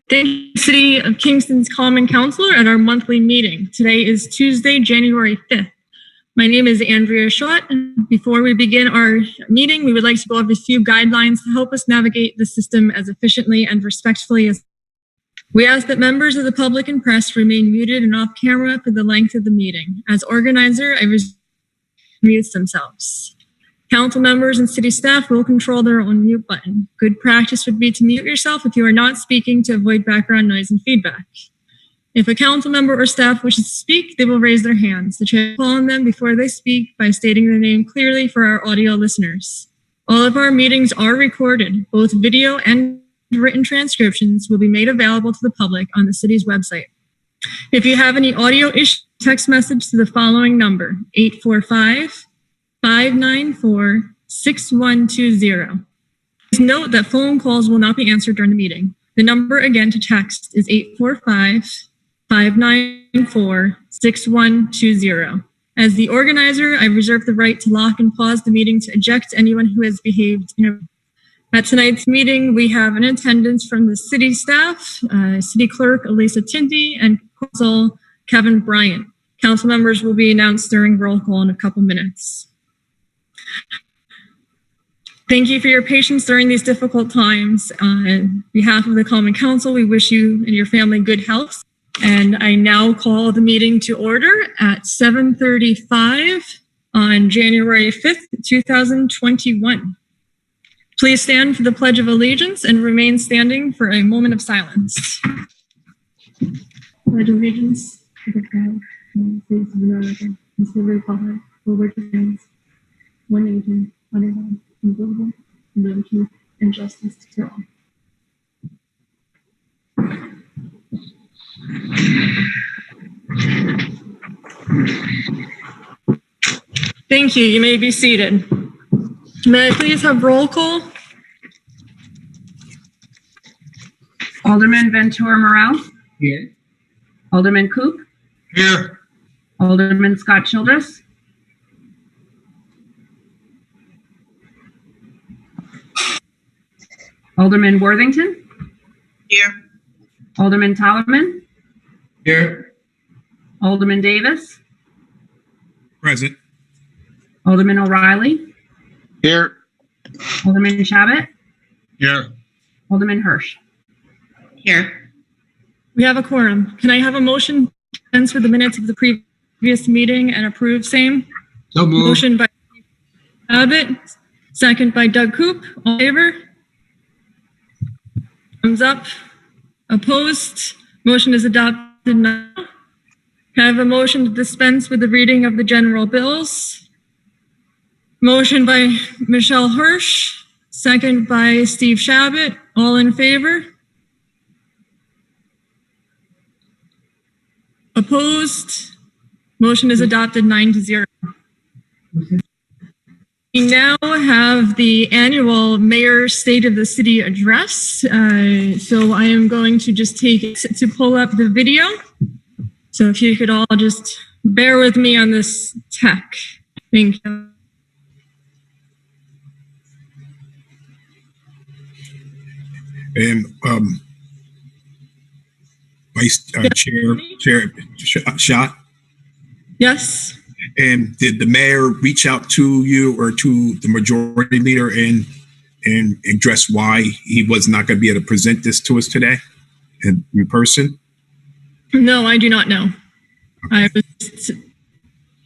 Thank you, City of Kingston's Common Councilor at our monthly meeting. Today is Tuesday, January 5th. My name is Andrea Schott, and before we begin our meeting, we would like to go over a few guidelines to help us navigate the system as efficiently and respectfully as we ask that members of the public and press remain muted and off camera for the length of the meeting. As organizer, I mute themselves. Council members and city staff will control their own mute button. Good practice would be to mute yourself if you are not speaking to avoid background noise and feedback. If a council member or staff wishes to speak, they will raise their hands. The chair will call on them before they speak by stating their name clearly for our audio listeners. All of our meetings are recorded. Both video and written transcriptions will be made available to the public on the city's website. If you have any audio issues, text message to the following number, 845-594-6120. Please note that phone calls will not be answered during the meeting. The number again to text is 845-594-6120. As the organizer, I reserve the right to lock and pause the meeting to eject anyone who has behaved inappropriately. At tonight's meeting, we have an attendance from the city staff, City Clerk Elisa Tinty, and Council Kevin Bryant. Council members will be announced during roll call in a couple minutes. Thank you for your patience during these difficult times. On behalf of the Common Council, we wish you and your family good health. And I now call the meeting to order at 7:35 on January 5th, 2021. Please stand for the Pledge of Allegiance and remain standing for a moment of silence. Pledge Allegiance to the flag of the States of America and to the republic for which it stands, one nation, under God, indivisible, with liberty and justice to all. Thank you. You may be seated. May I please have roll call? Alderman Ventura Morel. Here. Alderman Coop. Here. Alderman Scott Childress. Alderman Worthington. Here. Alderman Tallerman. Here. Alderman Davis. Present. Alderman O'Reilly. Here. Alderman Shabbat. Here. Alderman Hirsch. Here. We have a quorum. Can I have a motion to dispense with the minutes of the previous meeting and approve same? So moved. Motion by Abbott, second by Doug Coop. All in favor? Thumbs up. Opposed? Motion is adopted now. Can I have a motion to dispense with the reading of the general bills? Motion by Michelle Hirsch, second by Steve Shabbat. All in favor? Opposed? Motion is adopted 9-0. We now have the annual Mayor's State of the City address. So I am going to just take it to pull up the video. So if you could all just bear with me on this tech. Thank you. And Vice Chair Schott. Yes. And did the mayor reach out to you or to the majority leader and address why he was not going to be able to present this to us today in person? No, I do not know. Okay.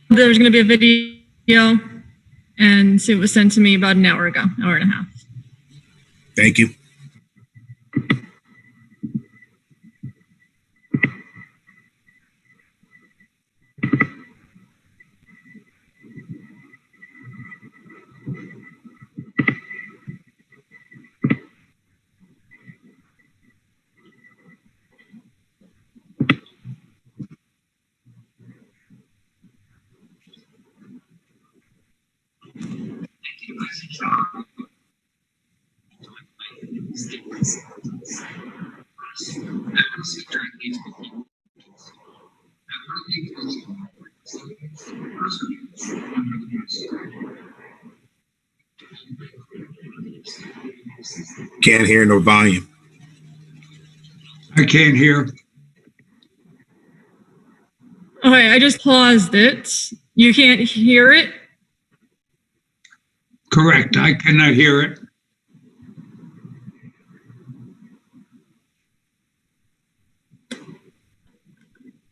There was going to be a video, and it was sent to me about an hour ago, hour and a half. Thank you. Can't hear no volume. I can't hear. Okay, I just paused it. You can't hear it? Correct. I cannot hear it.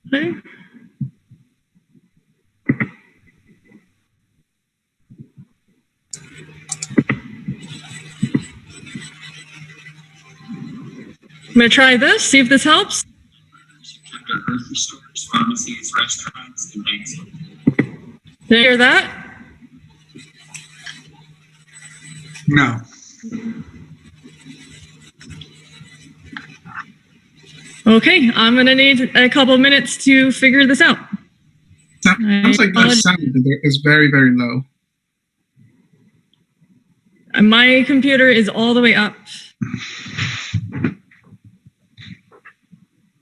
Okay. I'm gonna try this, see if this helps. Grocery stores, pharmacies, restaurants, and banks. Did you hear that? No. Okay, I'm gonna need a couple minutes to figure this out. Sounds like that sound is very, very low. My computer is all the way up.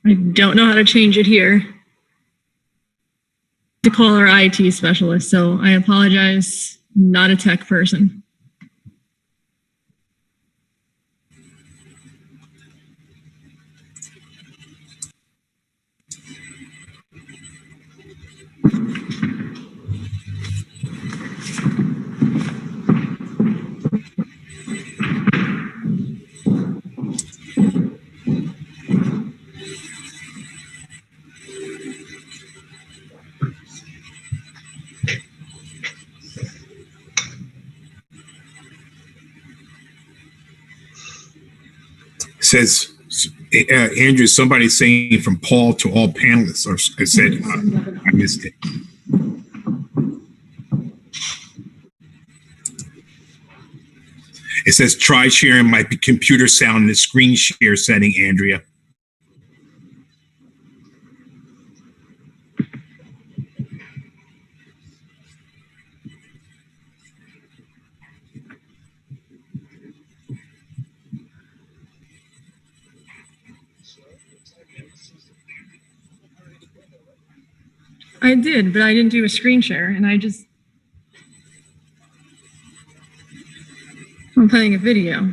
I don't know how to change it here. To call our IT specialist, so I apologize. Not a tech person. Says, Andrew, somebody's saying from Paul to all panelists, or I said, I missed it. It says, try sharing my computer sound in the screen share setting, Andrea. I did, but I didn't do a screen share, and I'm playing a video.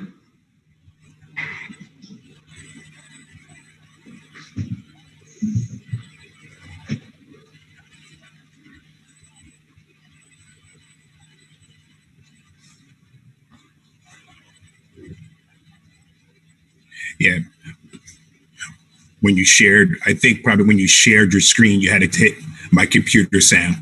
Yeah. When you shared, I think probably when you shared your screen, you had to hit my computer sound.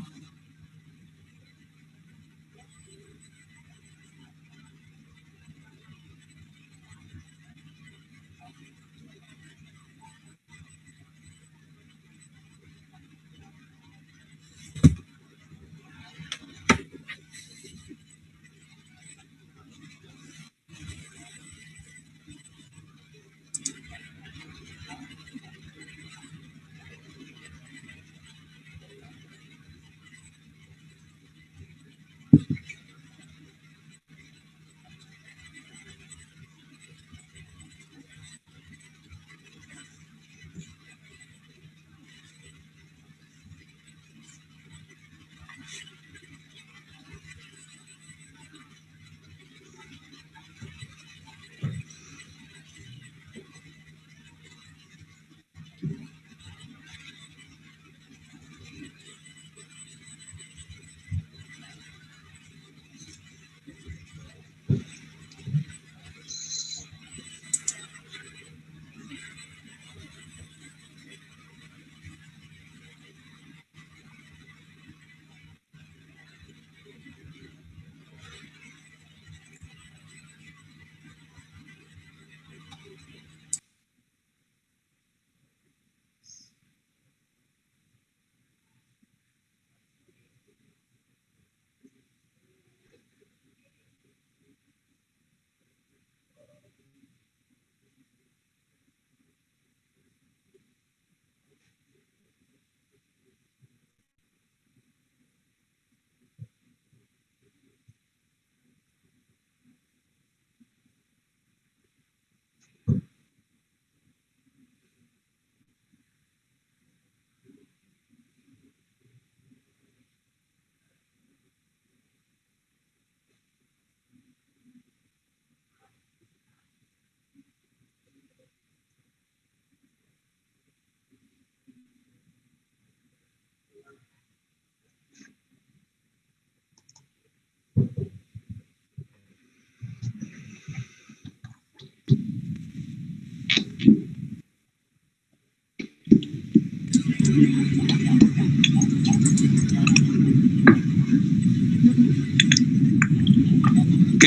Good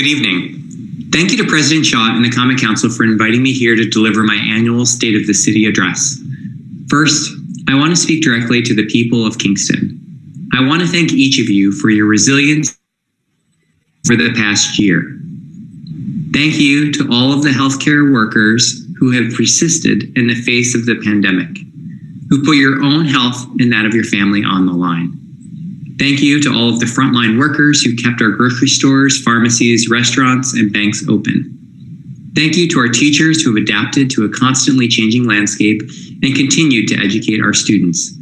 evening. Thank you to President Schott and the Common Council for inviting me here to deliver my annual State of the City address. First, I want to speak directly to the people of Kingston. I want to thank each of you for your resilience for the past year. Thank you to all of the healthcare workers who have persisted in the face of the pandemic, who put your own health and that of your family on the line. Thank you to all of the frontline workers who kept our grocery stores, pharmacies, restaurants, and banks open. Thank you to our teachers who have adapted to a constantly changing landscape and continued to educate our students.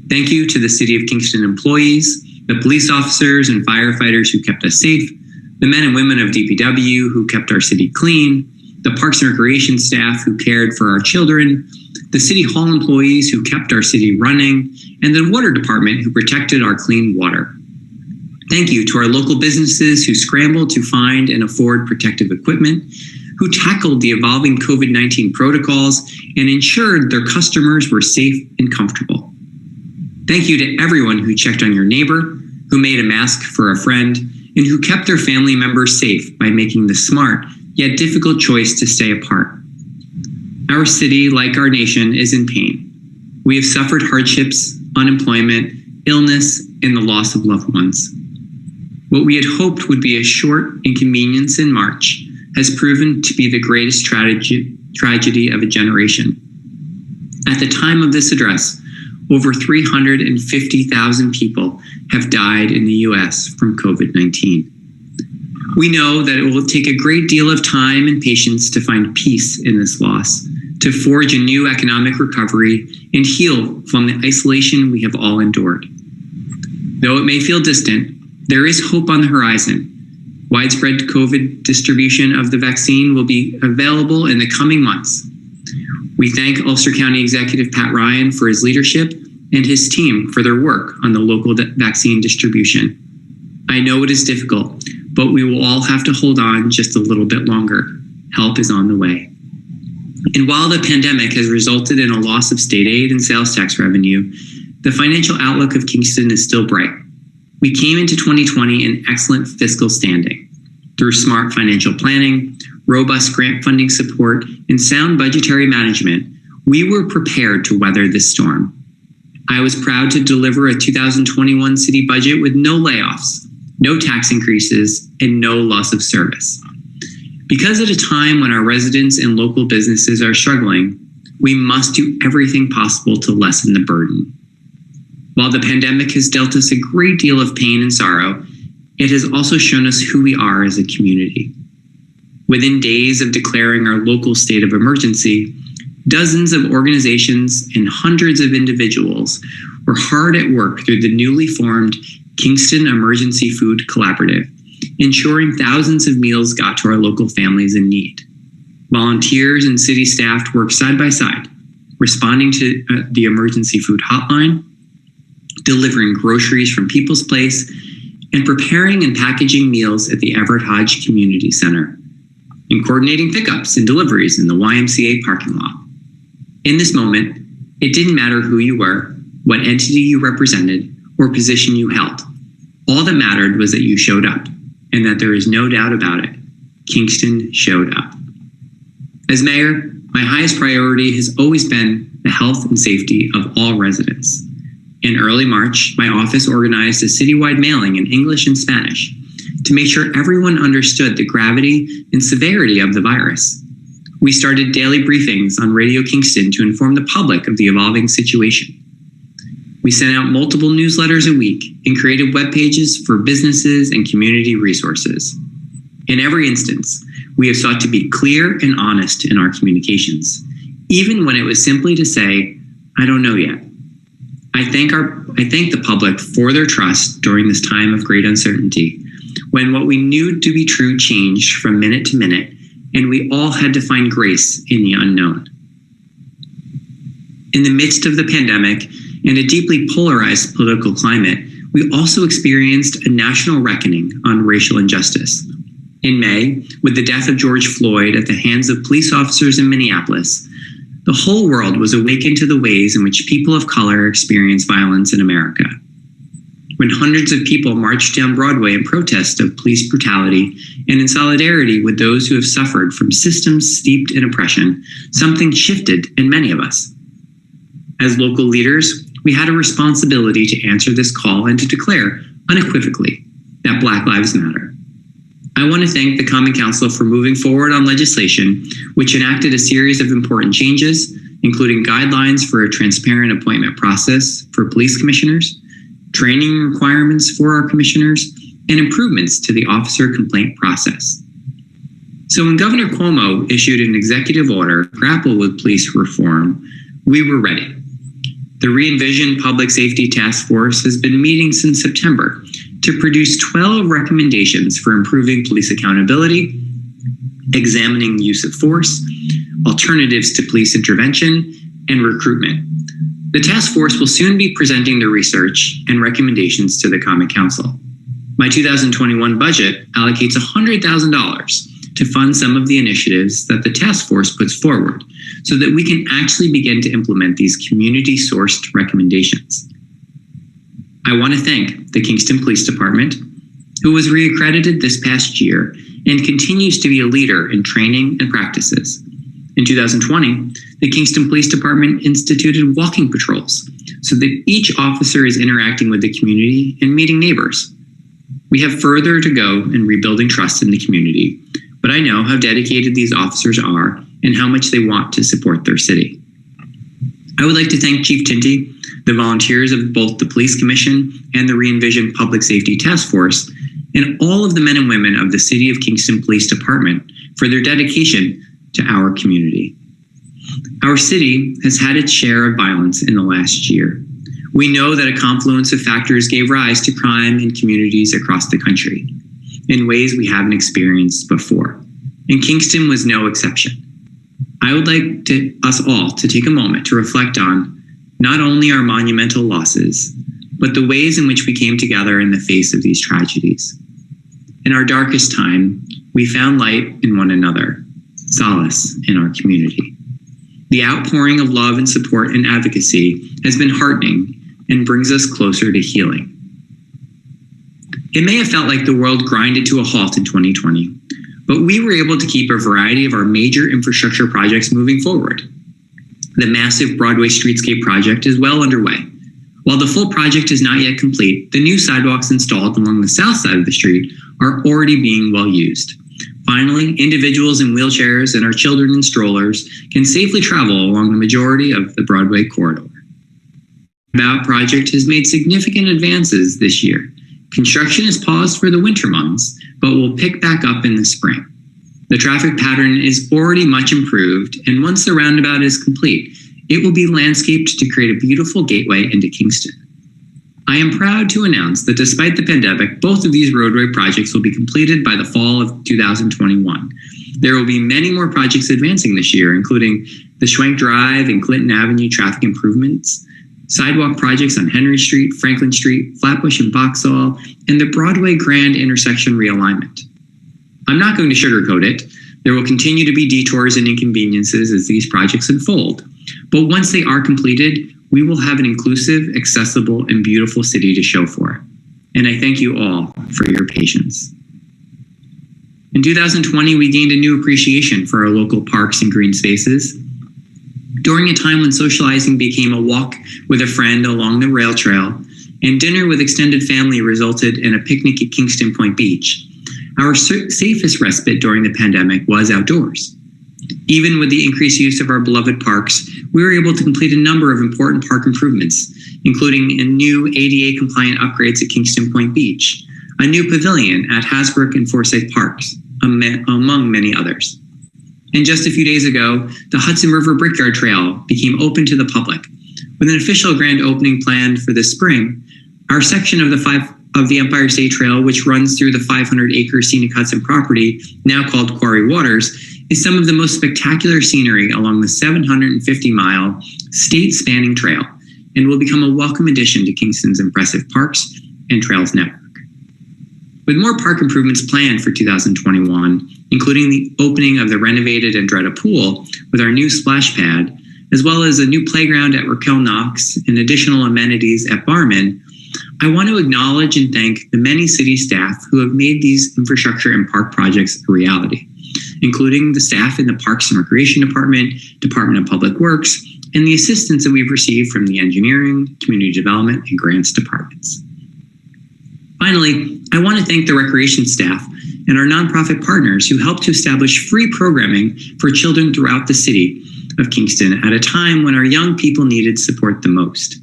Thank you to the City of Kingston employees, the police officers and firefighters who kept us safe, the men and women of DPW who kept our city clean, the Parks and Recreation staff who cared for our children, the City Hall employees who kept our city running, and the Water Department who protected our clean water. Thank you to our local businesses who scrambled to find and afford protective equipment, who tackled the evolving COVID-19 protocols and ensured their customers were safe and comfortable. Thank you to everyone who checked on your neighbor, who made a mask for a friend, and who kept their family members safe by making the smart yet difficult choice to stay apart. Our city, like our nation, is in pain. We have suffered hardships, unemployment, illness, and the loss of loved ones. What we had hoped would be a short inconvenience in March has proven to be the greatest tragedy of a generation. At the time of this address, over 350,000 people have died in the US from COVID-19. We know that it will take a great deal of time and patience to find peace in this loss, to forge a new economic recovery and heal from the isolation we have all endured. Though it may feel distant, there is hope on the horizon. Widespread COVID distribution of the vaccine will be available in the coming months. We thank Ulster County Executive Pat Ryan for his leadership and his team for their work on the local vaccine distribution. I know it is difficult, but we will all have to hold on just a little bit longer. Help is on the way. And while the pandemic has resulted in a loss of state aid and sales tax revenue, the financial outlook of Kingston is still bright. We came into 2020 in excellent fiscal standing. Through smart financial planning, robust grant funding support, and sound budgetary management, we were prepared to weather this storm. I was proud to deliver a 2021 city budget with no layoffs, no tax increases, and no loss of service. Because at a time when our residents and local businesses are struggling, we must do everything possible to lessen the burden. While the pandemic has dealt us a great deal of pain and sorrow, it has also shown us who we are as a community. Within days of declaring our local state of emergency, dozens of organizations and hundreds of individuals were hard at work through the newly formed Kingston Emergency Food Collaborative, ensuring thousands of meals got to our local families in need. Volunteers and city staff worked side by side, responding to the emergency food hotline, delivering groceries from People's Place, and preparing and packaging meals at the Everett Hodge Community Center, and coordinating pickups and deliveries in the YMCA parking lot. In this moment, it didn't matter who you were, what entity you represented, or position you held. All that mattered was that you showed up, and that there is no doubt about it. Kingston showed up. As mayor, my highest priority has always been the health and safety of all residents. In early March, my office organized a citywide mailing in English and Spanish to make sure everyone understood the gravity and severity of the virus. We started daily briefings on Radio Kingston to inform the public of the evolving situation. We sent out multiple newsletters a week and created web pages for businesses and community resources. In every instance, we have sought to be clear and honest in our communications, even when it was simply to say, "I don't know yet." I thank the public for their trust during this time of great uncertainty, when what we knew to be true changed from minute to minute, and we all had to find grace in the unknown. In the midst of the pandemic and a deeply polarized political climate, we also experienced a national reckoning on racial injustice. In May, with the death of George Floyd at the hands of police officers in Minneapolis, the whole world was awakened to the ways in which people of color experience violence in America. When hundreds of people marched down Broadway in protest of police brutality and in solidarity with those who have suffered from systems steeped in oppression, something shifted in many of us. As local leaders, we had a responsibility to answer this call and to declare unequivocally that Black Lives Matter. I want to thank the Common Council for moving forward on legislation which enacted a series of important changes, including guidelines for a transparent appointment process for police commissioners, training requirements for our commissioners, and improvements to the officer complaint process. So when Governor Cuomo issued an executive order to grapple with police reform, we were ready. The Re-envision Public Safety Task Force has been meeting since September to produce 12 recommendations for improving police accountability, examining use of force, alternatives to police intervention, and recruitment. The task force will soon be presenting the research and recommendations to the Common Council. My 2021 budget allocates $100,000 to fund some of the initiatives that the task force puts forward so that we can actually begin to implement these community-sourced recommendations. I want to thank the Kingston Police Department, who was reaccredited this past year and continues to be a leader in training and practices. In 2020, the Kingston Police Department instituted walking patrols so that each officer is interacting with the community and meeting neighbors. We have further to go in rebuilding trust in the community, but I know how dedicated these officers are and how much they want to support their city. I would like to thank Chief Tinty, the volunteers of both the Police Commission and the Re-envision Public Safety Task Force, and all of the men and women of the City of Kingston Police Department for their dedication to our community. Our city has had its share of violence in the last year. We know that a confluence of factors gave rise to crime in communities across the country in ways we haven't experienced before, and Kingston was no exception. I would like us all to take a moment to reflect on not only our monumental losses, but the ways in which we came together in the face of these tragedies. In our darkest time, we found light in one another, solace in our community. The outpouring of love and support and advocacy has been heartening and brings us closer to healing. It may have felt like the world grinded to a halt in 2020, but we were able to keep a variety of our major infrastructure projects moving forward. The massive Broadway Streetscape project is well underway. While the full project is not yet complete, the new sidewalks installed along the south side of the street are already being well used. Finally, individuals in wheelchairs and our children in strollers can safely travel along the majority of the Broadway corridor. The Roundabout project has made significant advances this year. Construction is paused for the winter months, but will pick back up in the spring. The traffic pattern is already much improved, and once the roundabout is complete, it will be landscaped to create a beautiful gateway into Kingston. I am proud to announce that despite the pandemic, both of these roadway projects will be completed by the fall of 2021. There will be many more projects advancing this year, including the Schwenk Drive and Clinton Avenue traffic improvements, sidewalk projects on Henry Street, Franklin Street, Flatbush and Vauxhall, and the Broadway Grand intersection realignment. I'm not going to sugarcoat it. There will continue to be detours and inconveniences as these projects unfold. But once they are completed, we will have an inclusive, accessible, and beautiful city to show for it. And I thank you all for your patience. In 2020, we gained a new appreciation for our local parks and green spaces. During a time when socializing became a walk with a friend along the rail trail, and dinner with extended family resulted in a picnic at Kingston Point Beach, our safest respite during the pandemic was outdoors. Even with the increased use of our beloved parks, we were able to complete a number of important park improvements, including a new ADA-compliant upgrades at Kingston Point Beach, a new pavilion at Hasbrook and Forsyth Parks, among many others. And just a few days ago, the Hudson River Brickyard Trail became open to the public. With an official grand opening planned for this spring, our section of the Empire State Trail, which runs through the 500-acre scenic Hudson property, now called Quarry Waters, is some of the most spectacular scenery along the 750-mile state-spanning trail and will become a welcome addition to Kingston's impressive parks and trails network. With more park improvements planned for 2021, including the opening of the renovated Andretta Pool with our new splash pad, as well as a new playground at Raquel Knox and additional amenities at Barman, I want to acknowledge and thank the many city staff who have made these infrastructure and park projects a reality, including the staff in the Parks and Recreation Department, Department of Public Works, and the assistance that we've received from the Engineering, Community Development, and Grants departments. Finally, I want to thank the recreation staff and our nonprofit partners who helped to establish free programming for children throughout the city of Kingston at a time when our young people needed support the most.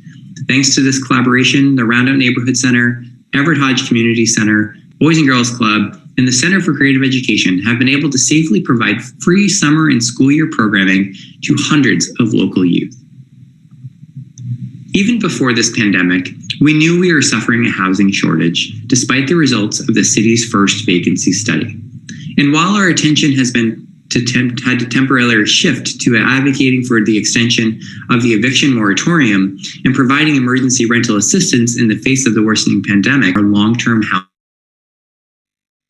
Thanks to this collaboration, the Roundup Neighborhood Center, Everett Hodge Community Center, Boys and Girls Club, and the Center for Creative Education have been able to safely provide free summer and school year programming to hundreds of local youth. Even before this pandemic, we knew we were suffering a housing shortage, despite the results of the city's first vacancy study. And while our attention has been had to temporarily shift to advocating for the extension of the eviction moratorium and providing emergency rental assistance in the face of the worsening pandemic, our long-term housing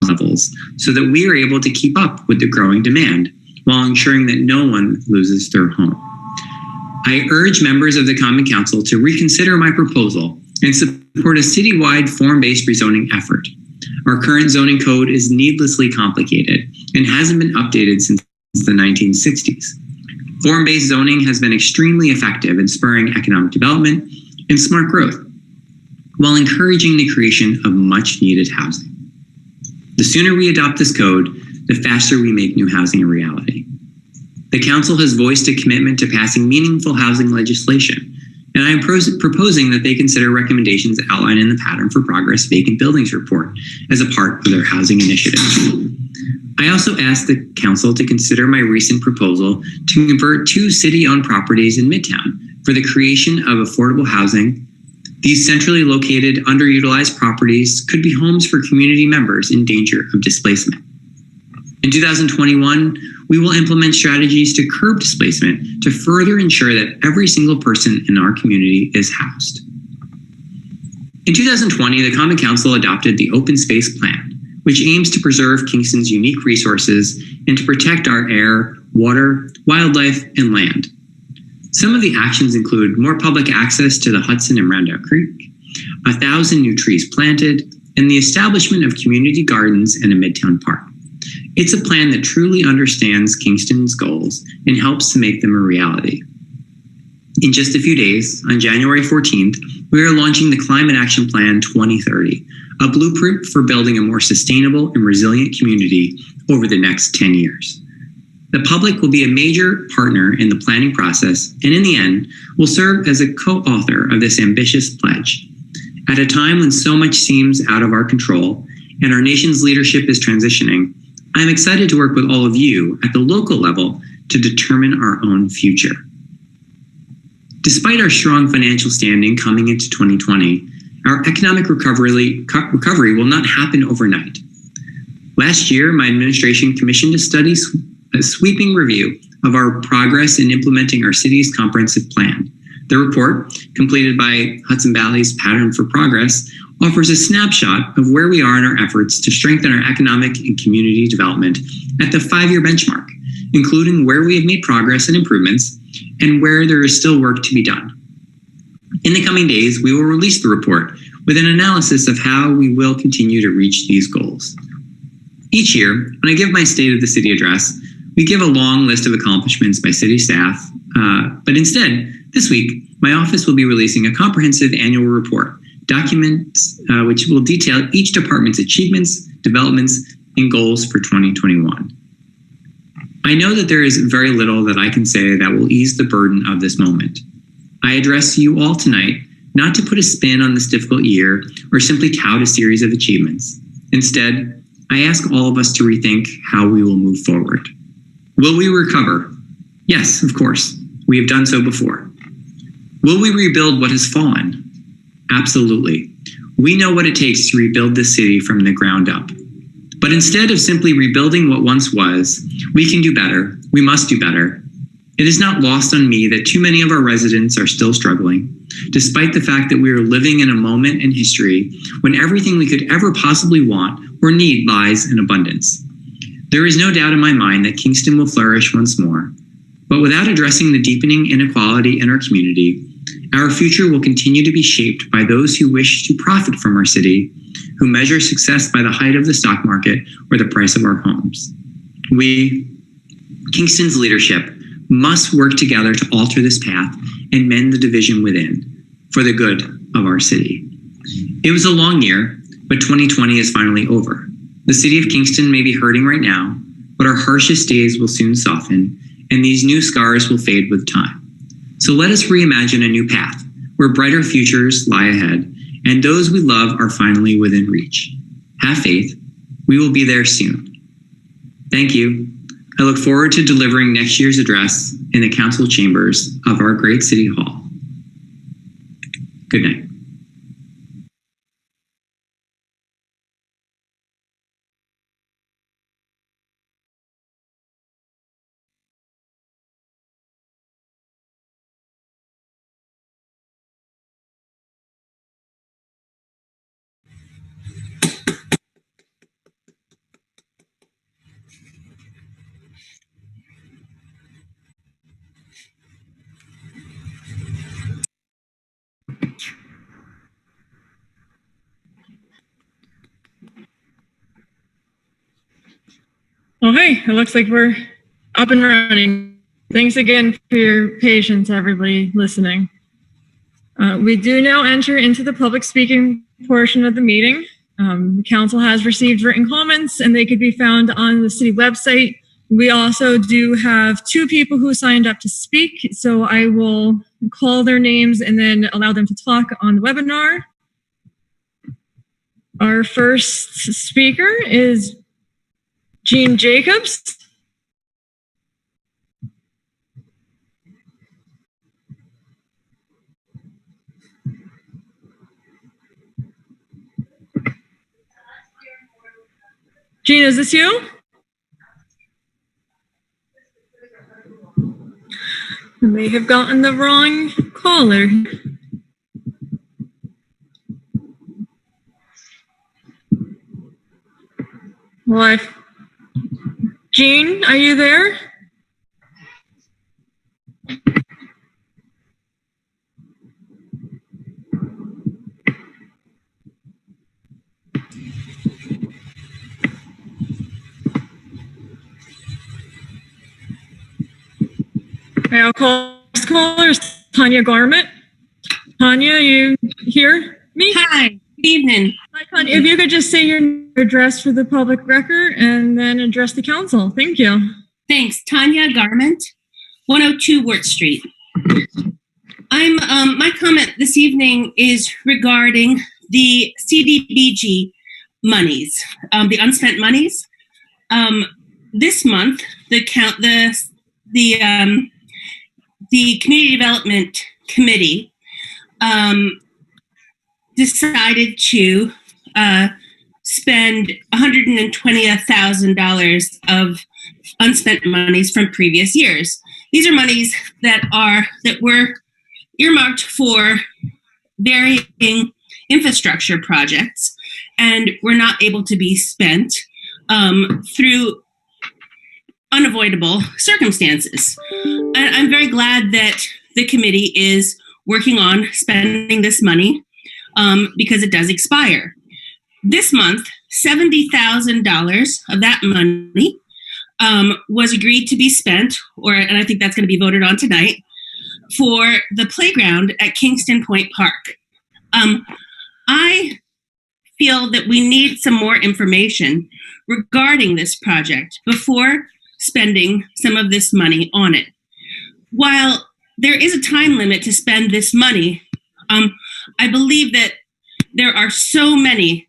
levels, so that we are able to keep up with the growing demand while ensuring that no one loses their home. I urge members of the Common Council to reconsider my proposal and support a citywide form-based rezoning effort. Our current zoning code is needlessly complicated and hasn't been updated since the 1960s. Form-based zoning has been extremely effective in spurring economic development and smart growth, while encouraging the creation of much-needed housing. The sooner we adopt this code, the faster we make new housing a reality. The Council has voiced a commitment to passing meaningful housing legislation, and I am proposing that they consider recommendations outlined in the Pattern for Progress Vacant Buildings Report as a part of their housing initiative. I also asked the Council to consider my recent proposal to convert 2 city-owned properties in Midtown for the creation of affordable housing. These centrally located, underutilized properties could be homes for community members in danger of displacement. In 2021, we will implement strategies to curb displacement to further ensure that every single person in our community is housed. In 2020, the Common Council adopted the Open Space Plan, which aims to preserve Kingston's unique resources and to protect our air, water, wildlife, and land. Some of the actions include more public access to the Hudson and Roundup Creek, 1,000 new trees planted, and the establishment of community gardens and a Midtown park. It's a plan that truly understands Kingston's goals and helps to make them a reality. In just a few days, on January 14th, we are launching the Climate Action Plan 2030, a blueprint for building a more sustainable and resilient community over the next 10 years. The public will be a major partner in the planning process, and in the end, will serve as a co-author of this ambitious pledge. At a time when so much seems out of our control and our nation's leadership is transitioning, I'm excited to work with all of you at the local level to determine our own future. Despite our strong financial standing coming into 2020, our economic recovery will not happen overnight. Last year, my administration commissioned a sweeping review of our progress in implementing our city's comprehensive plan. The report, completed by Hudson Valley's Pattern for Progress, offers a snapshot of where we are in our efforts to strengthen our economic and community development at the 5-year benchmark, including where we have made progress and improvements and where there is still work to be done. In the coming days, we will release the report with an analysis of how we will continue to reach these goals. Each year, when I give my State of the City address, we give a long list of accomplishments by city staff, but instead, this week, my office will be releasing a comprehensive annual report, documents which will detail each department's achievements, developments, and goals for 2021. I know that there is very little that I can say that will ease the burden of this moment. I address you all tonight not to put a spin on this difficult year or simply tout a series of achievements. Instead, I ask all of us to rethink how we will move forward. Will we recover? Yes, of course. We have done so before. Will we rebuild what has fallen? Absolutely. We know what it takes to rebuild this city from the ground up. But instead of simply rebuilding what once was, we can do better. We must do better. It is not lost on me that too many of our residents are still struggling, despite the fact that we are living in a moment in history when everything we could ever possibly want or need lies in abundance. There is no doubt in my mind that Kingston will flourish once more, But without addressing the deepening inequality in our community, our future will continue to be shaped by those who wish to profit from our city, who measure success by the height of the stock market or the price of our homes. We, Kingston's leadership, must work together to alter this path and mend the division within for the good of our city. It was a long year, but 2020 is finally over. The city of Kingston may be hurting right now, but our harshest days will soon soften, and these new scars will fade with time. So let us reimagine a new path where brighter futures lie ahead and those we love are finally within reach. Have faith. We will be there soon. Thank you. I look forward to delivering next year's address in the council chambers of our great city hall. Good night. Okay, it looks like we're up and running. Thanks again for your patience, everybody listening. We do now enter into the public speaking portion of the meeting. The council has received written comments and they could be found on the city website. We also do have 2 people who signed up to speak, so I will call their names and then allow them to talk on the webinar. Our first speaker is Jean Jacobs. Jean, is this you? I may have gotten the wrong caller. Well, Jean, are you there? Okay, I'll call this caller, Tanya Garment. Tanya, you hear me? Hi, good evening. Hi, Tanya. If you could just say your address for the public record and then address the council. Thank you. Thanks. Tanya Garment, 102 Wirt Street. My comment this evening is regarding the CDBG monies, the unspent monies. This month, the Community Development Committee decided to spend $120,000 of unspent monies from previous years. These are monies that were earmarked for varying infrastructure projects and were not able to be spent through unavoidable circumstances. And I'm very glad that the committee is working on spending this money because it does expire. This month, $70,000 of that money was agreed to be spent, and I think that's going to be voted on tonight, for the playground at Kingston Point Park. I feel that we need some more information regarding this project before spending some of this money on it. While there is a time limit to spend this money, I believe that there are so many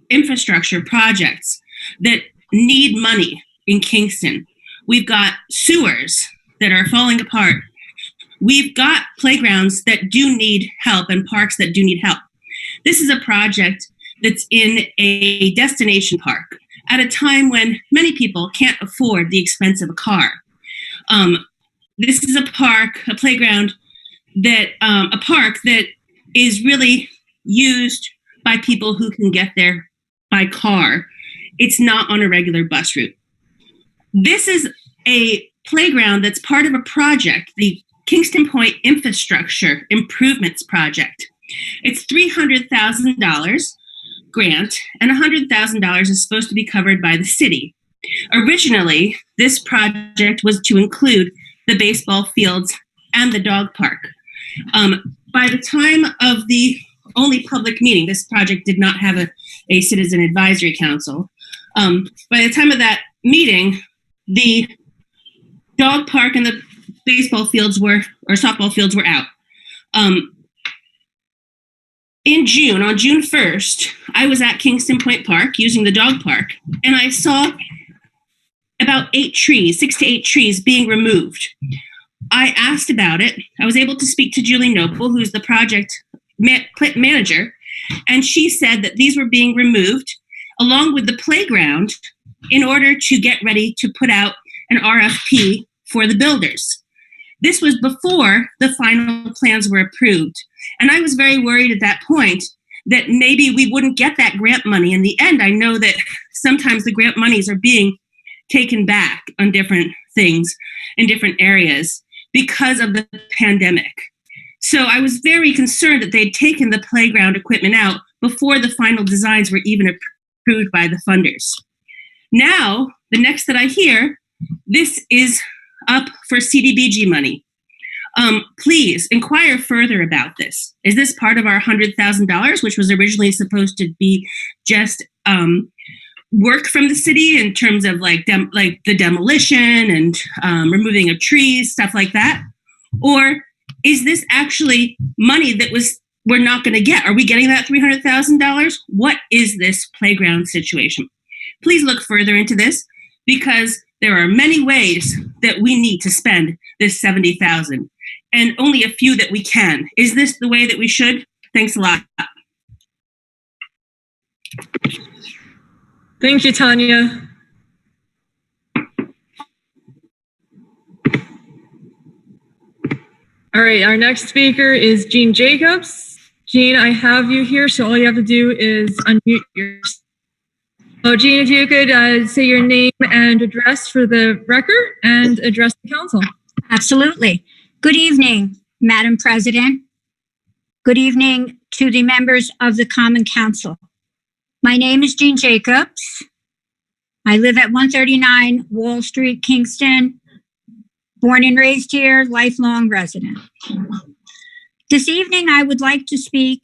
infrastructure projects that need money in Kingston. We've got sewers that are falling apart. We've got playgrounds that do need help and parks that do need help. This is a project that's in a destination park at a time when many people can't afford the expense of a car. This is a playground that, a park that is really used by people who can get there by car. It's not on a regular bus route. This is a playground that's part of a project, the Kingston Point Infrastructure Improvements Project. It's $300,000 grant, and $100,000 is supposed to be covered by the city. Originally, this project was to include the baseball fields and the dog park. By the time of the only public meeting, this project did not have a citizen advisory council. By the time of that meeting, the dog park and the baseball fields or softball fields were out. In June, on June 1st, I was at Kingston Point Park using the dog park, and I saw about 6 to 8 trees being removed. I asked about it. I was able to speak to Julie Noble, who's the project manager, and she said that these were being removed along with the playground in order to get ready to put out an RFP for the builders. This was before the final plans were approved. And I was very worried at that point that maybe we wouldn't get that grant money. In the end, I know that sometimes the grant monies are being taken back on different things in different areas because of the pandemic. So I was very concerned that they'd taken the playground equipment out before the final designs were even approved by the funders. Now, the next that I hear, this is up for CDBG money. Please inquire further about this. Is this part of our $100,000, which was originally supposed to be just work from the city in terms of like the demolition and removing of trees, stuff like that? Or is this actually money that we're not going to get? Are we getting that $300,000? What is this playground situation? Please look further into this, because there are many ways that we need to spend this $70,000, and only a few that we can. Is this the way that we should? Thanks a lot. Thank you, Tanya. All right, our next speaker is Jean Jacobs. Jean, I have you here, so all you have to do is unmute yourself. Oh, Jean, if you could say your name and address for the record and address the council. Absolutely. Good evening, Madam President. Good evening to the members of the Common Council. My name is Jean Jacobs. I live at 139 Wall Street, Kingston. Born and raised here, lifelong resident. This evening, I would like to speak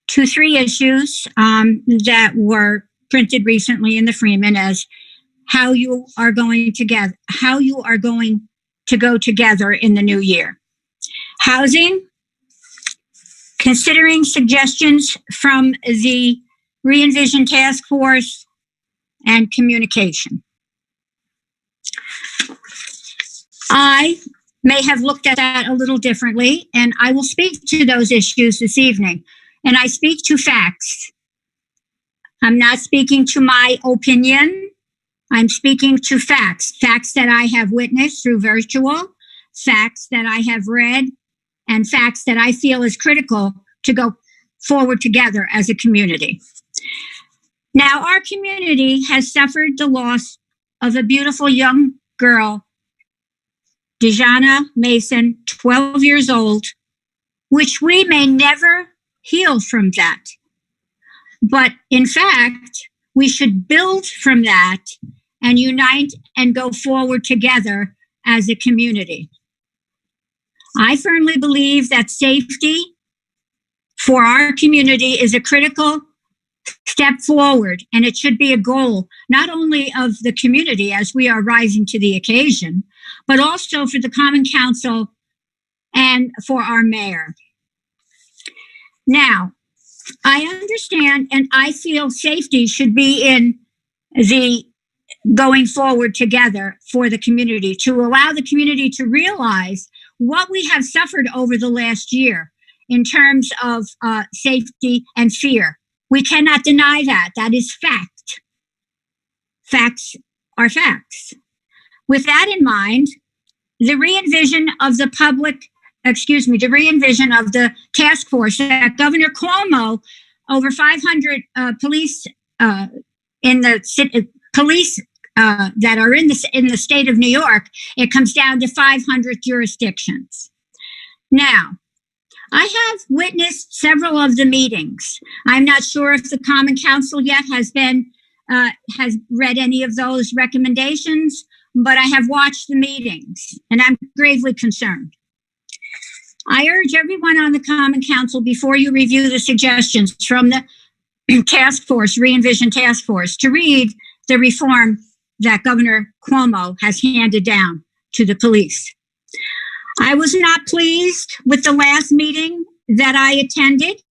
to 3 issues that were printed recently in the Freeman as how you are going to go together in the new year. Housing, considering suggestions from the Re-envision Task Force, and communication. I may have looked at that a little differently, and I will speak to those issues this evening. And I speak to facts. I'm not speaking to my opinion. I'm speaking to facts, facts that I have witnessed through virtual, facts that I have read, and facts that I feel is critical to go forward together as a community. Now, our community has suffered the loss of a beautiful young girl, Dejana Mason, 12 years old, which we may never heal from that. But in fact, we should build from that and unite and go forward together as a community. I firmly believe that safety for our community is a critical step forward, and it should be a goal not only of the community as we are rising to the occasion, but also for the Common Council and for our mayor. Now, I understand and I feel safety should be in the going forward together for the community, to allow the community to realize what we have suffered over the last year in terms of safety and fear. We cannot deny that. That is fact. Facts are facts. With that in mind, the re-envision of the re-envision of the task force that Governor Cuomo, over 500 police in the city, police that are in the state of New York, it comes down to 500 jurisdictions. Now, I have witnessed several of the meetings. I'm not sure if the Common Council yet has read any of those recommendations, but I have watched the meetings and I'm gravely concerned. I urge everyone on the Common Council, before you review the suggestions from the task force, Re-envision Task Force, to read the reform that Governor Cuomo has handed down to the police. I was not pleased with the last meeting that I attended,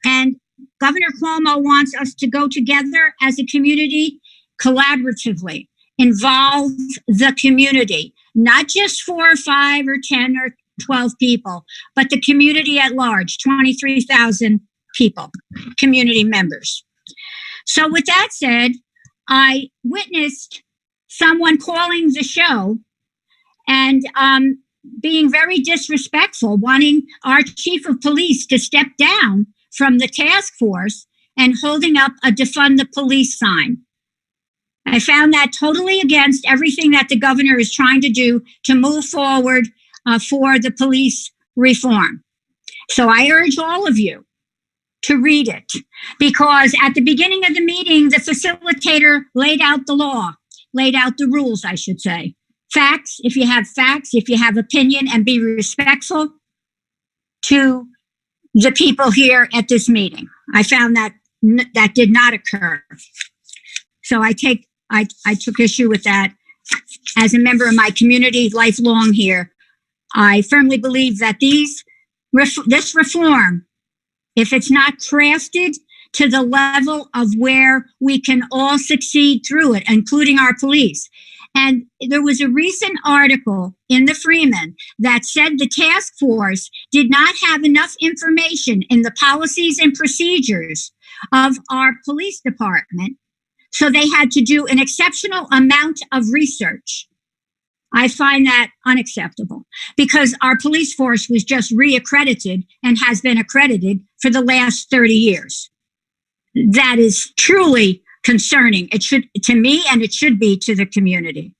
and Governor Cuomo wants us to go together as a community collaboratively, involve the community, not just 4 or 5 or 10 or 12 people, but the community at large, 23,000 people, community members. So with that said, I witnessed someone calling the show and being very disrespectful, wanting our chief of police to step down from the task force and holding up a defund the police sign. I found that totally against everything that the governor is trying to do to move forward for the police reform. So I urge all of you to read it, because at the beginning of the meeting, the facilitator laid out the law, laid out the rules, I should say. Facts, if you have opinion, and be respectful to the people here at this meeting. I found that that did not occur. So I took issue with that. As a member of my community, lifelong here, I firmly believe that this reform, if it's not crafted to the level of where we can all succeed through it, including our police. And there was a recent article in the Freeman that said the task force did not have enough information in the policies and procedures of our police department, so they had to do an exceptional amount of research. I find that unacceptable, because our police force was just reaccredited and has been accredited for the last 30 years. That is truly concerning. It should, to me, and it should be to the community.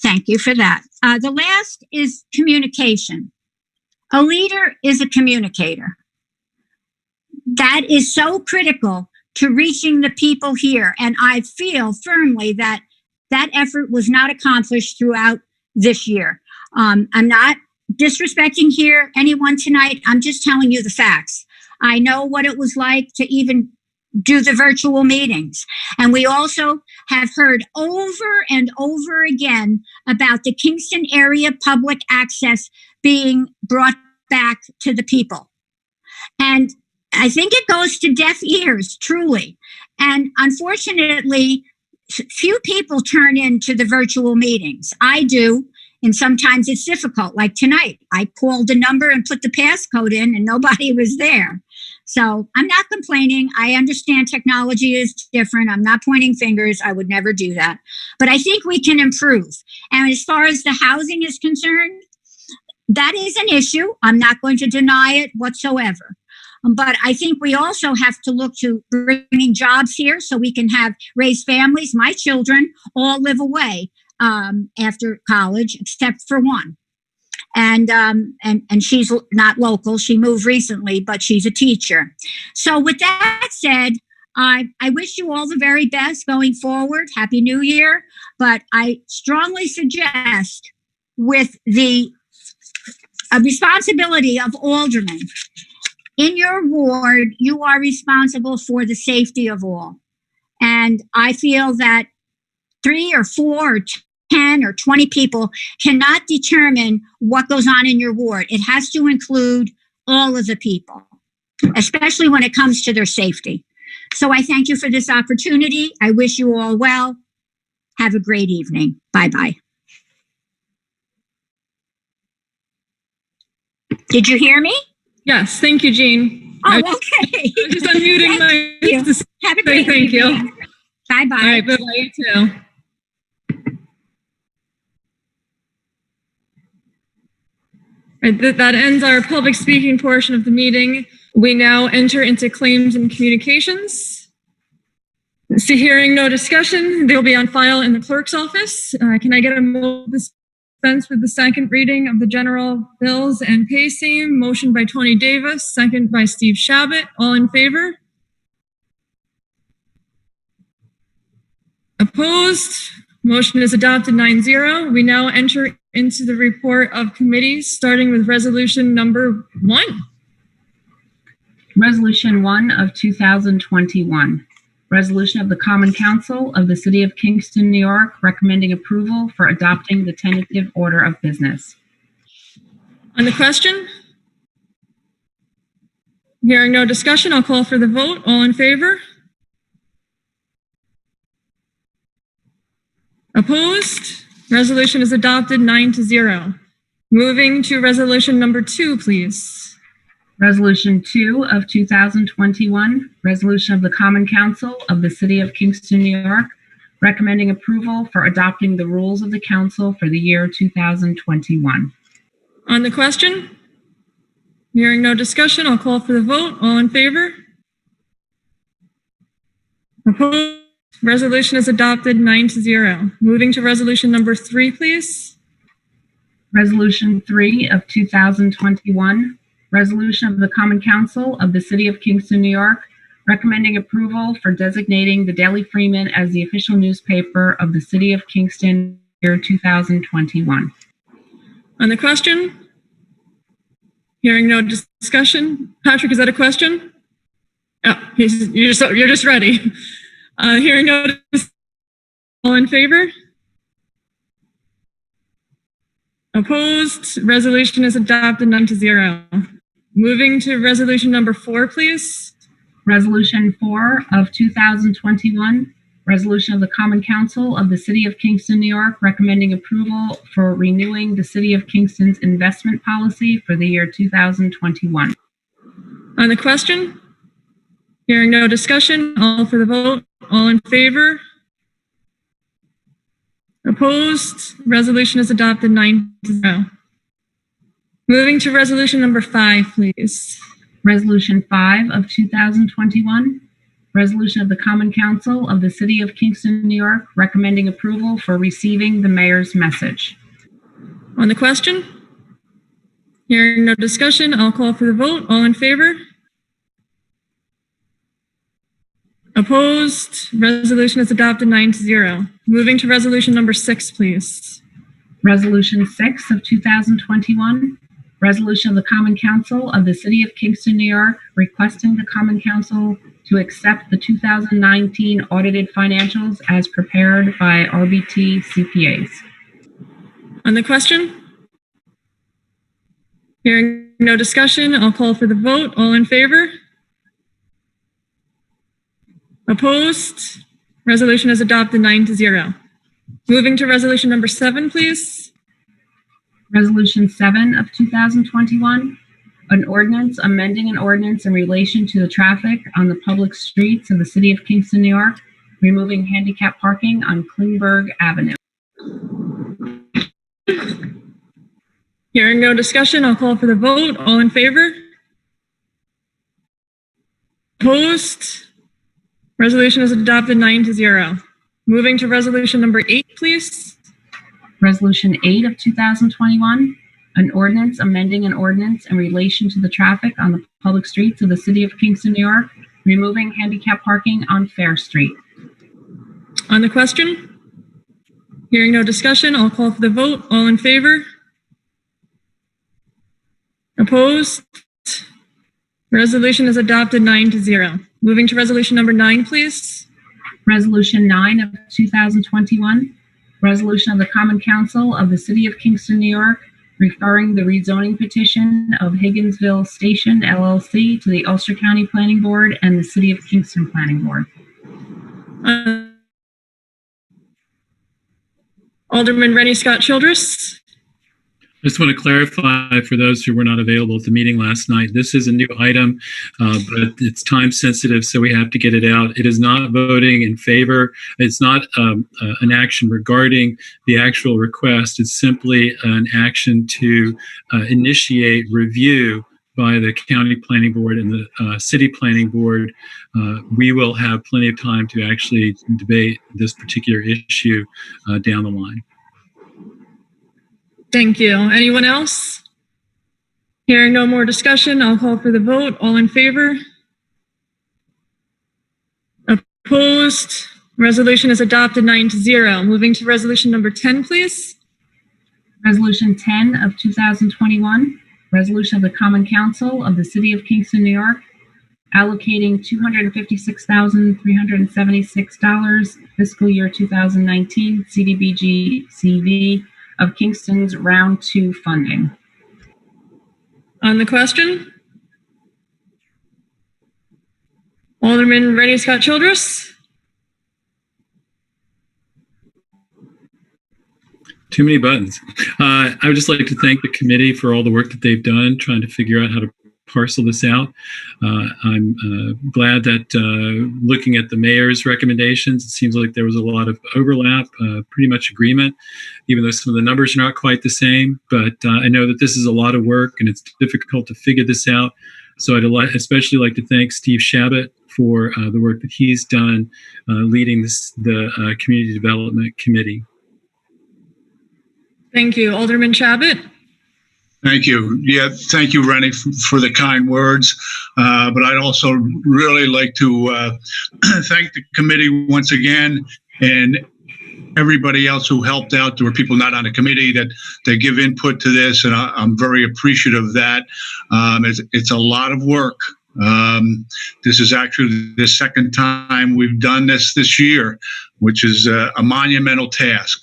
Thank you for that. The last is communication. A leader is a communicator. That is so critical to reaching the people here. And I feel firmly that that effort was not accomplished throughout this year. I'm not disrespecting here anyone tonight. I'm just telling you the facts. I know what it was like to even do the virtual meetings. And we also have heard over and over again about the Kingston area public access being brought back to the people. And I think it goes to deaf ears, truly. And unfortunately, few people turn into the virtual meetings. I do, and sometimes it's difficult. Like tonight, I called a number and put the passcode in and nobody was there. So I'm not complaining. I understand technology is different. I'm not pointing fingers. I would never do that. But I think we can improve. And as far as the housing is concerned, that is an issue. I'm not going to deny it whatsoever. But I think we also have to look to bringing jobs here so we can raise families. My children all live away after college, except for one. And she's not local. She moved recently, but she's a teacher. So with that said, I wish you all the very best going forward. Happy New Year. But I strongly suggest, with the responsibility of aldermen, in your ward, you are responsible for the safety of all. And I feel that 3 or 4 or 10 or 20 people cannot determine what goes on in your ward. It has to include all of the people, especially when it comes to their safety. So I thank you for this opportunity. I wish you all well. Have a great evening. Bye-bye. Did you hear me? Yes, thank you, Jean. Oh, okay. I'm just unmuting my. Have a great thank evening. you. Bye-bye. All right, bye-bye, you too. All right, that ends our public speaking portion of the meeting. We now enter into claims and communications. See, hearing no discussion, they'll be on file in the clerk's office. Can I get a motion to dispense with the second reading of the general bills and pay same? Motion by Tony Davis, second by Steve Shabbat. All in favor? Opposed? Motion is adopted 9-0. We now enter into the report of committees, starting with resolution number 1. Resolution 1 of 2021. Resolution of the Common Council of the City of Kingston, New York, recommending approval for adopting the tentative order of business. On the question? Hearing no discussion, I'll call for the vote. All in favor? Opposed? Resolution is adopted 9-0. Moving to resolution number 2, please. Resolution 2 of 2021, resolution of the Common Council of the City of Kingston, New York, recommending approval for adopting the rules of the council for the year 2021. On the question? Hearing no discussion, I'll call for the vote. All in favor? Opposed? Resolution is adopted 9-0. Moving to resolution number 3, please. Resolution 3 of 2021, resolution of the Common Council of the City of Kingston, New York, recommending approval for designating the Daily Freeman as the official newspaper of the City of Kingston year 2021. On the question? Hearing no discussion. Patrick, is that a question? Oh, you're just ready. Hearing no discussion. All in favor? Opposed? Resolution is adopted 9-0. Moving to resolution number 4, please. Resolution 4 of 2021, resolution of the Common Council of the City of Kingston, New York, recommending approval for renewing the City of Kingston's investment policy for the year 2021. On the question? Hearing no discussion, all for the vote. All in favor? Opposed? Resolution is adopted 9-0. Moving to resolution number 5, please. Resolution 5 of 2021, resolution of the Common Council of the City of Kingston, New York, recommending approval for receiving the mayor's message. On the question? Hearing no discussion, I'll call for the vote. All in favor? Opposed? Resolution is adopted 9-0. Moving to resolution number 6, please. Resolution 6 of 2021, resolution of the Common Council of the City of Kingston, New York, requesting the Common Council to accept the 2019 audited financials as prepared by RBT CPAs. On the question? Hearing no discussion, I'll call for the vote. All in favor? Opposed? Resolution is adopted 9-0. Moving to resolution number 7, please. Resolution 7 of 2021, an ordinance amending an ordinance in relation to the traffic on the public streets of the City of Kingston, New York, removing handicap parking on Klingberg Avenue. Hearing no discussion, I'll call for the vote. All in favor? Opposed? Resolution is adopted 9-0. Moving to resolution number 8, please. Resolution 8 of 2021, an ordinance amending an ordinance in relation to the traffic on the public streets of the City of Kingston, New York, removing handicap parking on Fair Street. On the question? Hearing no discussion, I'll call for the vote. All in favor? Opposed? Resolution is adopted 9-0. Moving to resolution number 9, please. Resolution 9 of 2021, resolution of the Common Council of the City of Kingston, New York, referring the rezoning petition of Higginsville Station LLC to the Ulster County Planning Board and the City of Kingston Planning Board. Alderman Rennie Scott Childress. I just want to clarify for those who were not available at the meeting last night, this is a new item, but it's time sensitive, so we have to get it out. It is not voting in favor. It's not an action regarding the actual request. It's simply an action to initiate review by the county planning board and the city planning board, we will have plenty of time to actually debate this particular issue down the line. Thank you. Anyone else? Hearing no more discussion, I'll call for the vote. All in favor? Opposed? Resolution is adopted 9-0. Moving to resolution number 10, please. Resolution 10 of 2021, resolution of the Common Council of the City of Kingston, New York, allocating $256,376 fiscal year 2019 CDBG CV of Kingston's Round 2 funding. On the question? Alderman Rennie Scott Childress. Too many buttons. I would just like to thank the committee for all the work that they've done trying to figure out how to parcel this out. I'm glad that looking at the mayor's recommendations, it seems like there was a lot of overlap, pretty much agreement, even though some of the numbers are not quite the same. But I know that this is a lot of work and it's difficult to figure this out. So I'd especially like to thank Steve Shabbat for the work that he's done leading the Community Development Committee. Thank you. Alderman Chabot. Thank you. Yeah, thank you, Rennie, for the kind words. But I'd also really like to thank the committee once again and everybody else who helped out. There were people not on the committee that give input to this, and I'm very appreciative of that. It's a lot of work. This is actually the second time we've done this year, which is a monumental task.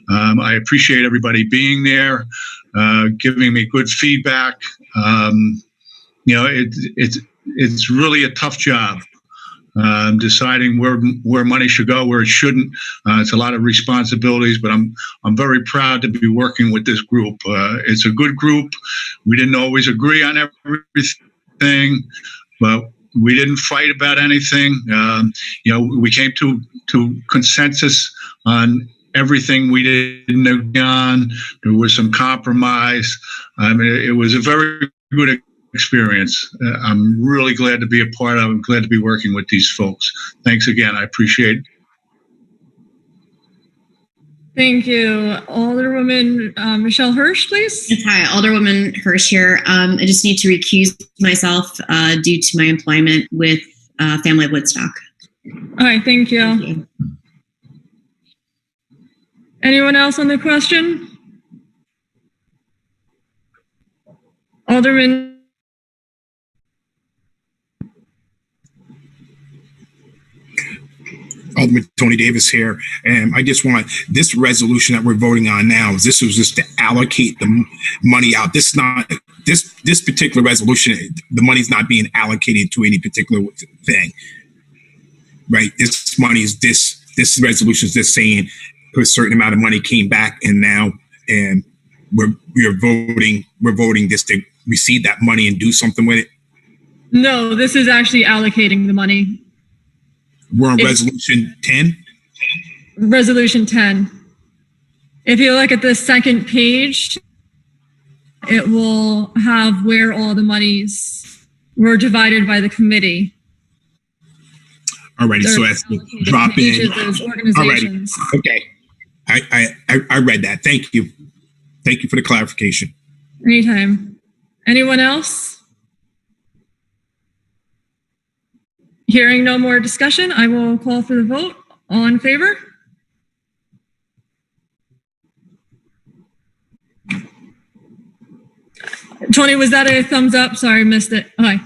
I appreciate everybody being there, giving me good feedback. It's really a tough job. Deciding where money should go, where it shouldn't. It's a lot of responsibilities, but I'm very proud to be working with this group. It's a good group. We didn't always agree on everything, but we didn't fight about anything. We came to consensus on everything we didn't agree on. There was some compromise. I mean, it was a very good experience. I'm really glad to be a part of it. I'm glad to be working with these folks. Thanks again. I appreciate it. Thank you. Alderwoman Michelle Hirsch, please. Yes, hi, Alderwoman Hirsch here. I just need to recuse myself due to my employment with Family of Woodstock. All right, thank you. Thank you. Anyone else on the question? Alderman. Alderman Tony Davis here, and I just want this resolution that we're voting on now. This was just to allocate the money out. This particular resolution, the money's not being allocated to any particular thing, right? This money is this resolution is just saying a certain amount of money came back, and now we're voting just to receive that money and do something with it. No, this is actually allocating the money. We're on resolution 10? Resolution 10. If you look at the second page, it will have where all the monies were divided by the committee. Alrighty, so that's drop in. Each of those organizations. Alrighty. Okay. I read that. Thank you. Thank you for the clarification. Anytime. Anyone else? Hearing no more discussion, I will call for the vote. All in favor? Tony, was that a thumbs up? Sorry, missed it. Okay.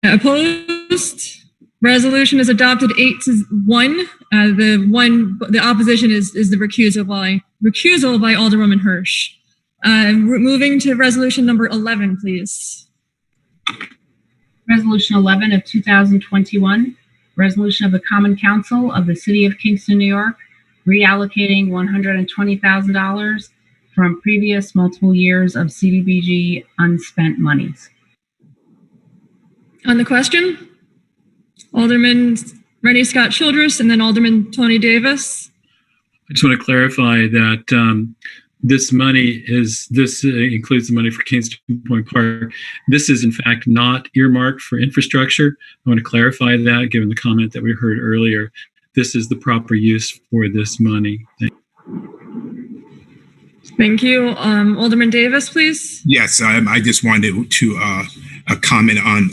Opposed? Resolution is adopted 8-1. The opposition is the recusal by Alderwoman Hirsch. Moving to resolution number 11, please. Resolution 11 of 2021, resolution of the Common Council of the City of Kingston, New York, reallocating $120,000 from previous multiple years of CDBG unspent monies. On the question, Alderman Rennie Scott Childress and then Alderman Tony Davis. I just want to clarify that this money includes the money for Kingston Point Park. This is in fact not earmarked for infrastructure. I want to clarify that, given the comment that we heard earlier. This is the proper use for this money. Thank you. Alderman Davis, please. Yes, I just wanted to comment on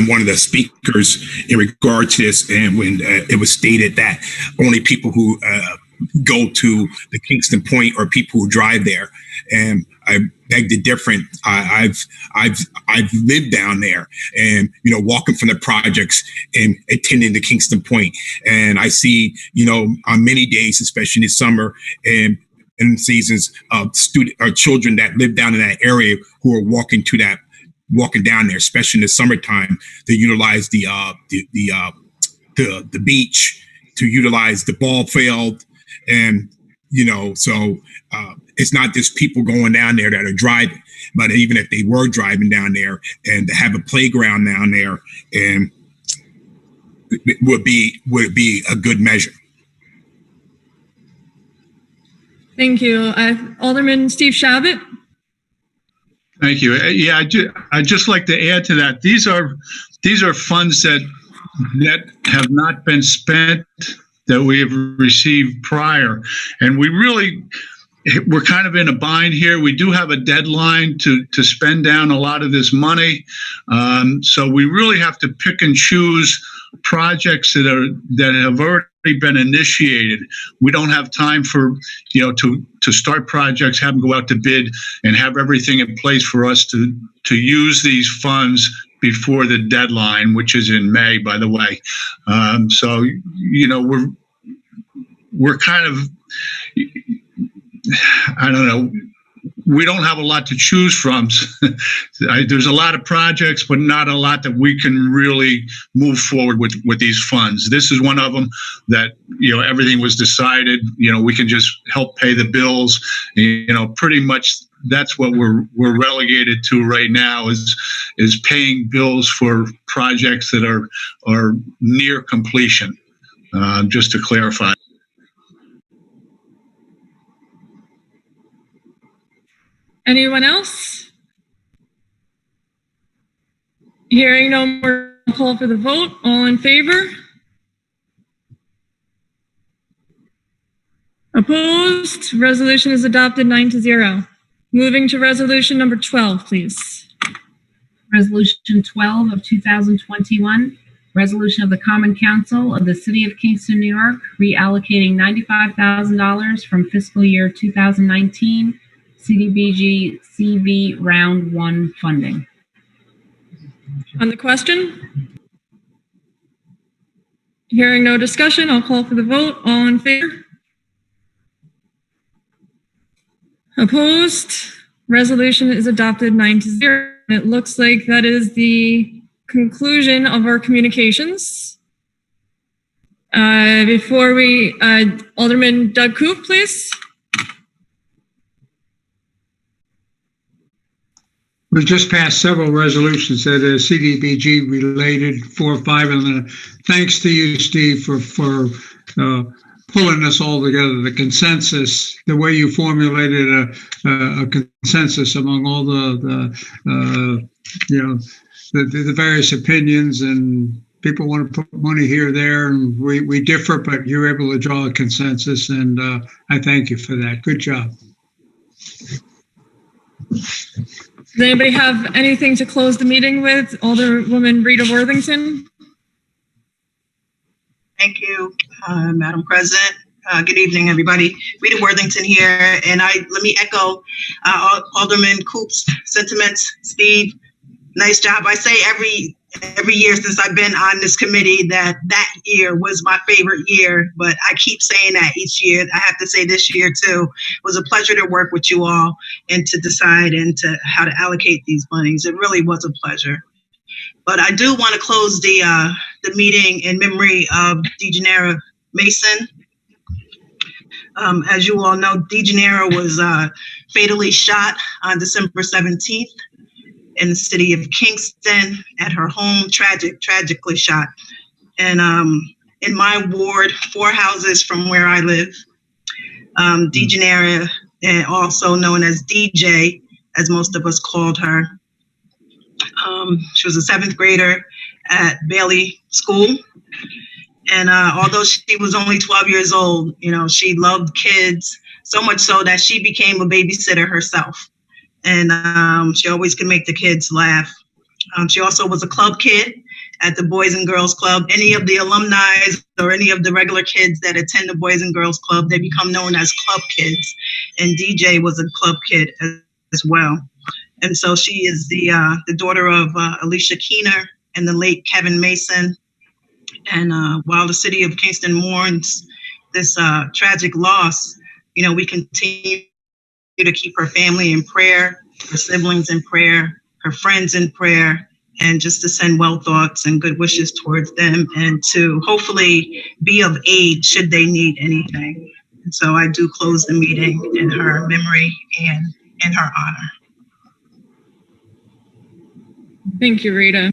one of the speakers in regard to this, and when it was stated that only people who go to the Kingston Point or people who drive there, and I beg to differ. I've lived down there, and walking from the projects and attending the Kingston Point, and I see on many days, especially in the summer and in seasons, children that live down in that area who are walking down there, especially in the summertime, to utilize the beach, to utilize the ball field. And, so it's not just people going down there that are driving, but even if they were driving down there, and to have a playground down there, and would be a good measure. Thank you. Alderman Steve Shabbat. Thank you. Yeah, I'd just like to add to that. These are funds that have not been spent, that we have received prior. And we're kind of in a bind here. We do have a deadline to spend down a lot of this money. So we really have to pick and choose projects that have already been initiated. We don't have time for, to start projects, have them go out to bid, and have everything in place for us to use these funds before the deadline, which is in May, by the way. So, we're kind of, I don't know, we don't have a lot to choose from. There's a lot of projects, but not a lot that we can really move forward with these funds. This is one of them that, everything was decided, we can just help pay the bills, pretty much. That's what we're relegated to right now is paying bills for projects that are near completion, just to clarify. Anyone else? Hearing no more, call for the vote. All in favor? Opposed? Resolution is adopted 9-0. Moving to resolution number 12, please. Resolution 12 of 2021, resolution of the Common Council of the City of Kingston, New York, reallocating $95,000 from fiscal year 2019 CDBG CV Round 1 funding. On the question? Hearing no discussion, I'll call for the vote. All in favor? Opposed? Resolution is adopted 9-0. It looks like that is the conclusion of our communications. Before we, Alderman Doug Coop, please. We just passed several resolutions that are CDBG related, 4 or 5, and thanks to you, Steve, for pulling this all together. The consensus, the way you formulated a consensus among all the various opinions, and people want to put money here, there, and we differ, but you're able to draw a consensus, and I thank you for that. Good job. Does anybody have anything to close the meeting with? Alderwoman Rita Worthington. Thank you, Madam President. Good evening, everybody. Rita Worthington here, and let me echo Alderman Coop's sentiments. Steve, nice job. I say every year since I've been on this committee that year was my favorite year, but I keep saying that each year. I have to say this year too. It was a pleasure to work with you all and to decide how to allocate these monies. It really was a pleasure. But I do want to close the meeting in memory of DeGeneres Mason. As you all know, DeGeneres was fatally shot on December 17th. In the city of Kingston at her home, tragically shot. And in my ward, 4 houses from where I live, DeGenaria, and also known as DJ, as most of us called her. She was a 7th grader at Bailey School. And although she was only 12 years old, you know, she loved kids so much so that she became a babysitter herself. And she always could make the kids laugh. She also was a club kid at the Boys and Girls Club. Any of the alumni or any of the regular kids that attend the Boys and Girls Club, they become known as club kids. And DJ was a club kid as well. And so she is the daughter of Alicia Keener and the late Kevin Mason. And while the city of Kingston mourns this tragic loss, you know, we continue to keep her family in prayer, her siblings in prayer, her friends in prayer, and just to send well thoughts and good wishes towards them, and to hopefully be of aid should they need anything. And so I do close the meeting in her memory and in her honor. Thank you, Rita.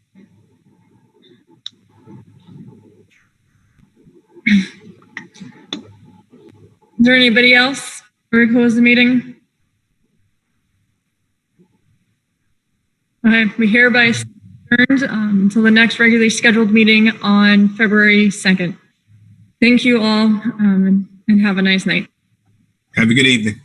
Is there anybody else before we close the meeting? Okay, we hereby adjourned until the next regularly scheduled meeting on February 2nd. Thank you all, and have a nice night. Have a good evening.